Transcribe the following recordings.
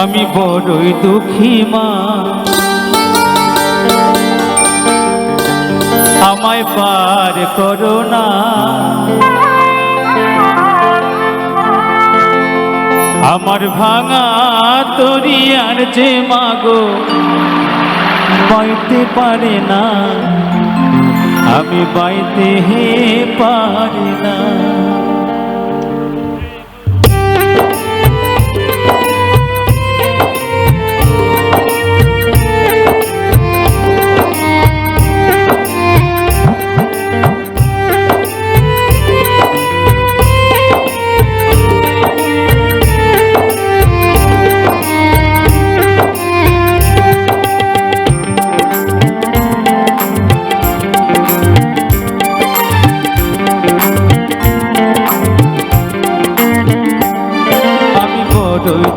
আমি বড়ই দুঃখী মা, আমায় পার করো না। আমার ভাঙা তরি আর যে মাগো বাইতে পারে না, আমি বাইতে পারি না।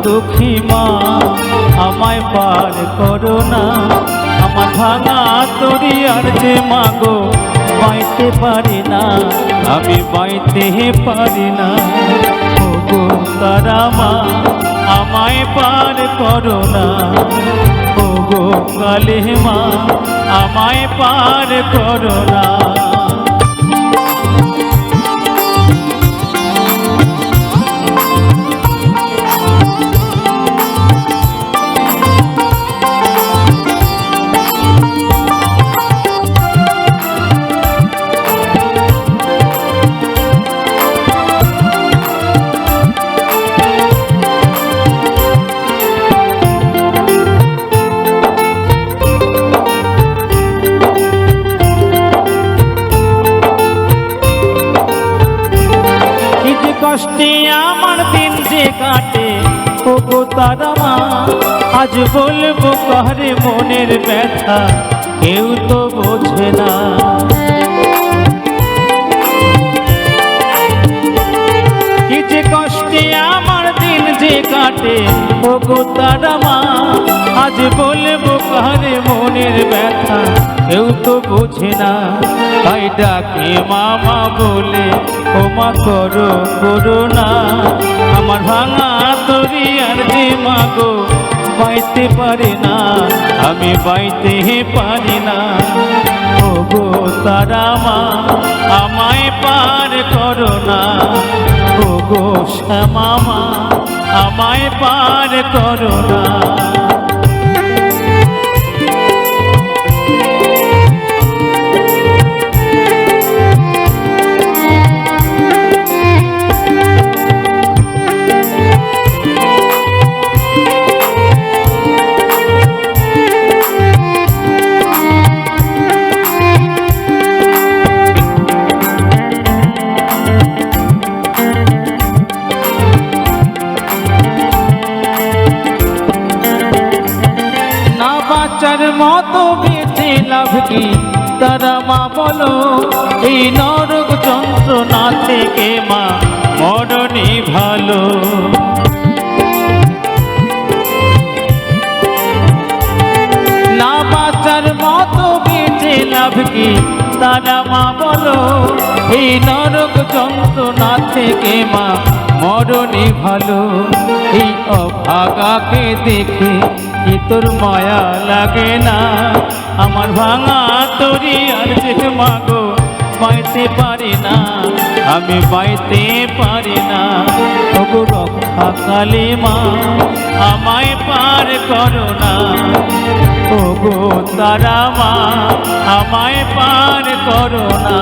দুঃখী মা, আমায় পার করো না। আমার ভাঙা তরি আর যে মাগো বাইতে পারি না, আমি বাইতে পারি না। ওগো তারা মা, আমায় পার করো না। ওগো কালী মা, আমায় পার করো না। কষ্টে আমার দিন যে কাটে ওগো তারা মা, আজ বলবো কারে মনের ব্যথা কেউ তো বোঝে না। কি যে কষ্টে আমার দিন যে কাটে ওগো তারা মা, আজ বলবো কারে মনের ব্যথা কেউ তো বোঝে না। তাই ডাকে মামা বলে ও মা করো করুণা। আমার ভাঙা তরি আর যে মাগো বাইতে পারি না, আমি বাইতে পারি না। ওগো তারা মা, আমায় পার করো না। ওগো শ্যামা মা, আমায় পার করো না। বাচ্চার মতো বেঁচে লাভ কি তারা মা বলো, এই নরক যন্ত্রণা থেকে মা মরণই ভালো। না বাচ্চার মতো বেঁচে লাভ কি তারা মা বলো, এই নরক যন্ত্রণা থেকে মা মরণই ভালো। এই অভাগাকে দেখে কি তোর মায়া লাগে না? আমার ভাঙা তরি আর যে মাগো বাইতে পারি না, আমি বাইতে পারি না। ওগো রক্ষা কালী মা, আমায় পার করো না। ওগো তারা মা, আমায় পার করো না।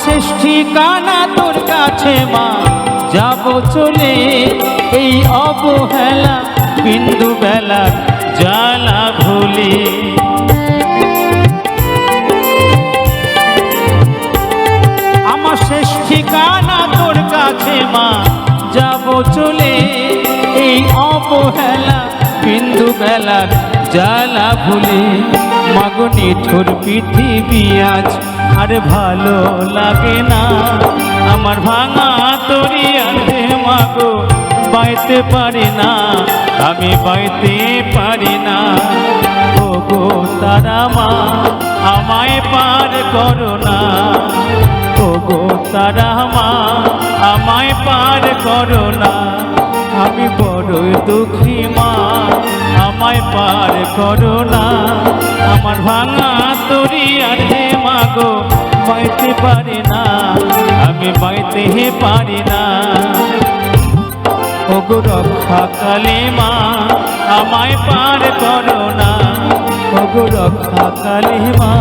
শেষ ঠিকানা তোর কাছে মা, যাব চলে এই অবহেলা বিন্দু বেলা জ্বালা ভুলে। আমার শেষ ঠিকানা তোর কাছে মা, যাব অবহেলা বিন্দু বেলার জ্বালা ভুলে মাগো নিঠুর পৃথিবী আজ আর ভালো লাগে না। আমার ভাঙা তরি আছে মাগো বাইতে পারি না, আমি বাইতে পারি না। ওগো তারা মা আমায় পার করো না, ওগো তারা মা আমায় পার করো না। আমি বড়ই দুঃখী মা আমায় পার করো না। আমার ভাঙা তরি আছে মাগো বাইতে পারি না, আমি বাইতে পারি না। ওগো রক্ষা কালী মা আমায় পার করো না, ওগো রক্ষা কালী মা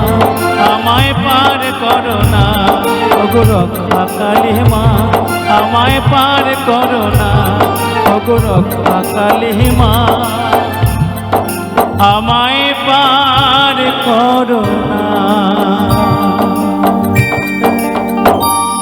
আমায় পার করো না, ওগো রক্ষা কালী মা আমায় পার করো না, ওগো রক্ষা কালী মা আমায় পার করো না।